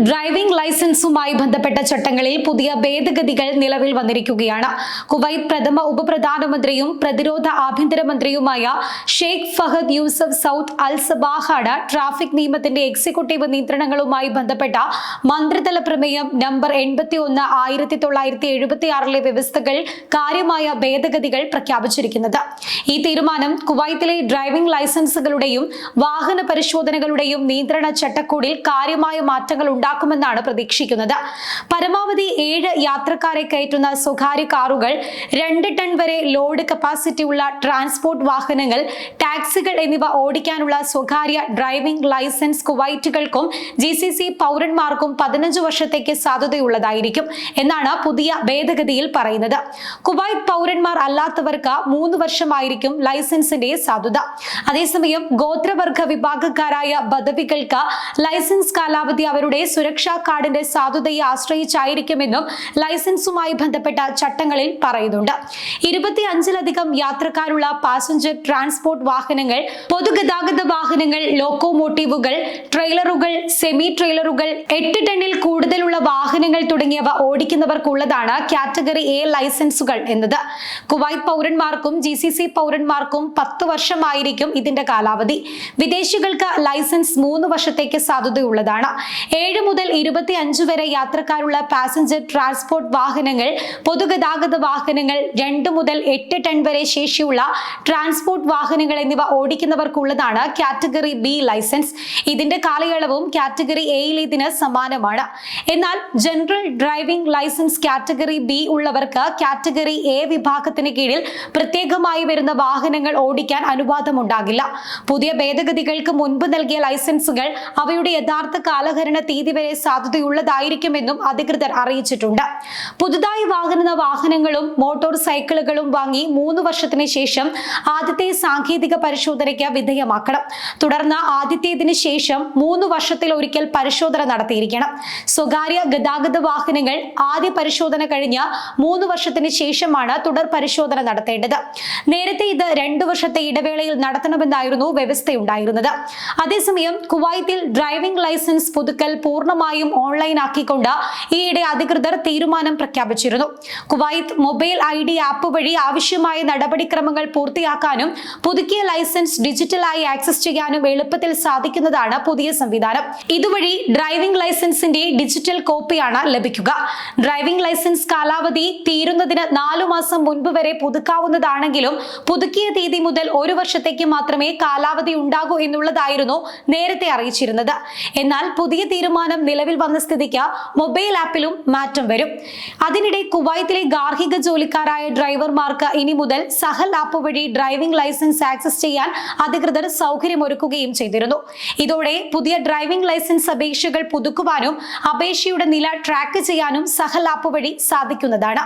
Driving ലൈസൻസുമായി ബന്ധപ്പെട്ട ചട്ടങ്ങളിൽ പുതിയ ഭേദഗതികൾ നിലവിൽ വന്നിരിക്കുകയാണ്. കുവൈത്ത് പ്രഥമ ഉപപ്രധാനമന്ത്രിയും പ്രതിരോധ ആഭ്യന്തരമന്ത്രിയുമായ Sheikh Fahad Yusuf Saud Al സബാഹാണ് traffic നിയമത്തിന്റെ എക്സിക്യൂട്ടീവ് നിയന്ത്രണങ്ങളുമായി ബന്ധപ്പെട്ട മന്ത്രിതല പ്രമേയം നമ്പർ 81/1976 വ്യവസ്ഥകൾ കാര്യമായ ഭേദഗതികൾ പ്രഖ്യാപിച്ചിരിക്കുന്നത്. ഈ തീരുമാനം കുവൈത്തിലെ ഡ്രൈവിംഗ് ലൈസൻസുകളുടെയും വാഹന പരിശോധനകളുടെയും നിയന്ത്രണ ചട്ടക്കൂടിൽ കാര്യമായ മാറ്റങ്ങൾ ഉണ്ടാക്കുമെന്നാണ് പ്രതീക്ഷിക്കുന്നത്. പരമാവധി 7 യാത്രക്കാരെ കയറ്റുന്ന സ്വകാര്യ കാറുകൾ, 2 ടൺ വരെ ലോഡ് കപ്പാസിറ്റി ഉള്ള ട്രാൻസ്പോർട്ട് വാഹനങ്ങൾ, ടാക്സികൾ എന്നിവ ഓടിക്കാനുള്ള സ്വകാര്യ ഡ്രൈവിംഗ് ലൈസൻസ് കുവൈറ്റുകൾക്കും GCC പൗരന്മാർക്കും 15 വർഷത്തേക്ക് സാധുതയുള്ളതായിരിക്കും എന്നാണ് പുതിയ ഭേദഗതിയിൽ പറയുന്നത്. കുവൈത്ത് പൗരന്മാർ അല്ലാത്തവർക്ക് 3 വർഷമായിരിക്കും ലൈസൻസിന്റെ സാധുത. അതേസമയം ഗോത്രവർഗ വിഭാഗക്കാരായ ബദവികൾക്ക് ലൈസൻസ് കാലാവധി അവരുടെ സുരക്ഷാ കാർഡിന്റെ സാധുതയെ ആശ്രയിച്ചായിരിക്കുമെന്നും ലൈസൻസുമായി ബന്ധപ്പെട്ട ചട്ടങ്ങളിൽ പറയുന്നുണ്ട്. 25ലധികം യാത്രക്കാരുള്ള പാസഞ്ചർ ട്രാൻസ്പോർട്ട് വാഹനങ്ങൾ, പൊതുഗതാഗത വാഹനങ്ങൾ, ലോക്കോമോട്ടീവുകൾ, ട്രെയിലറുകൾ, സെമി ട്രെയിലറുകൾ, 8 ടണ്ണിൽ കൂടുതലുള്ള വാഹനങ്ങൾ തുടങ്ങിയവ ഓടിക്കുന്നവർക്കുള്ളതാണ് കാറ്റഗറി A ലൈസൻസുകൾ എന്നത്. കുവൈത്ത് പൗരന്മാർക്കും GCC പൗരന്മാർക്കും 10 വർഷമായിരിക്കും ഇതിന്റെ കാലാവധി. വിദേശികൾക്ക് ലൈസൻസ് 3 വർഷത്തേക്ക് സാധുതയുള്ളതാണ്. 7 മുതൽ 25 വരെ യാത്രക്കാരുള്ള പാസഞ്ചർ ട്രാൻസ്പോർട്ട് വാഹനങ്ങൾ, പൊതുഗതാഗത വാഹനങ്ങൾ, 2 മുതൽ 8 ടൺ വരെ ശേഷിയുള്ള ട്രാൻസ്പോർട്ട് വാഹനങ്ങൾ എന്നിവ ഓടിക്കുന്നവർക്കുള്ളതാണ് കാറ്റഗറി B ലൈസൻസ്. ഇതിന്റെ കാലയളവും കാറ്റഗറി Aയിൽ ഇതിന് സമാനമാണ്. എന്നാൽ general driving licence category B ഉള്ളവർക്ക് കാറ്റഗറി A വിഭാഗത്തിന് കീഴിൽ പ്രത്യേകമായി വരുന്ന വാഹനങ്ങൾ ഓടിക്കാൻ അനുവാദമുണ്ടാകില്ല. പുതിയ ഭേദഗതികൾക്ക് മുൻപ് നൽകിയ ലൈസൻസുകൾ അവയുടെ യഥാർത്ഥ കാലഹരണ തീയതി വരെ സാധുതയുള്ളതായിരിക്കുമെന്നും അധികൃതർ അറിയിച്ചിട്ടുണ്ട്. പുതുതായി വാങ്ങുന്ന വാഹനങ്ങളും മോട്ടോർ സൈക്കിളുകളും വാങ്ങി 3 വർഷത്തിന് ശേഷം ആദ്യത്തെ സാങ്കേതിക പരിശോധനയ്ക്ക് വിധേയമാക്കണം. തുടർന്ന് ആദ്യത്തേതിന് ശേഷം 3 വർഷത്തിൽ ഒരിക്കൽ പരിശോധന നടത്തിയിരിക്കണം. സ്വകാര്യ ഗതാഗത വാഹനങ്ങൾ ആദ്യ പരിശോധന കഴിഞ്ഞ് 3 വർഷത്തിന് ശേഷമാണ് തുടർ പരിശോധന നടത്തേണ്ടത്. നേരത്തെ ഇത് 2 വർഷത്തെ ഇടവേളയിൽ നടത്തണമെന്നായിരുന്നു വ്യവസ്ഥയുണ്ടായിരുന്നത്. അതേസമയം കുവൈത്തിൽ ഡ്രൈവിംഗ് ലൈസൻസ് പുതുക്കൽ പൂർണ്ണമായും ഓൺലൈൻ ആക്കിക്കൊണ്ട് ഈയിടെ അധികൃതർ തീരുമാനം പ്രഖ്യാപിച്ചിരുന്നു. കുവൈത്ത് മൊബൈൽ ID ആപ്പ് വഴി ആവശ്യമായ നടപടിക്രമങ്ങൾ പൂർത്തിയാക്കാനും പുതുക്കിയ ലൈസൻസ് ഡിജിറ്റലായി ആക്സസ് ചെയ്യാനും എളുപ്പത്തിൽ സാധിക്കുന്നതാണ് പുതിയ സംവിധാനം. ഇതുവഴി ഡ്രൈവിംഗ് ലൈസൻസിന്റെ ഡിജിറ്റൽ കോപ്പിയാണ് ലഭിക്കുക. ഡ്രൈവിംഗ് ലൈസൻസ് കാലാവധി തീരുന്നതിന് 4 മാസം മുൻപ് വരെ പുതുക്കാവുന്നതാണെങ്കിലും പുതുക്കിയ തീയതി മുതൽ 1 വർഷത്തേക്ക് മാത്രമേ കാലാവധി ഉണ്ടാകൂ എന്നുള്ളതായിരുന്നു നേരത്തെ അറിയിച്ചിരുന്നത്. എന്നാൽ പുതിയ തീരുമാനം നിലവിൽ വന്ന സ്ഥിതിക്ക് മൊബൈൽ ആപ്പിലും മാറ്റം വരും. അതിനിടെ കുവൈത്തിലെ ഗാർഹിക ജോലിക്കാരായ ഡ്രൈവർമാർക്ക് ഇനി മുതൽ സഹൽ ആപ്പ് വഴി ഡ്രൈവിംഗ് ലൈസൻസ് ആക്സസ് ചെയ്യാൻ അധികൃതർ സൗകര്യമൊരുക്കുകയും ചെയ്തിരുന്നു. ഇതോടെ പുതിയ ഡ്രൈവിംഗ് ലൈസൻസ് അപേക്ഷകൾ പുതുക്കുവാനും അപേക്ഷയുടെ നില ട്രാക്ക് ചെയ്യാനും സഹൽ ആപ്പ് വഴി സാധിക്കുന്നതാണ്.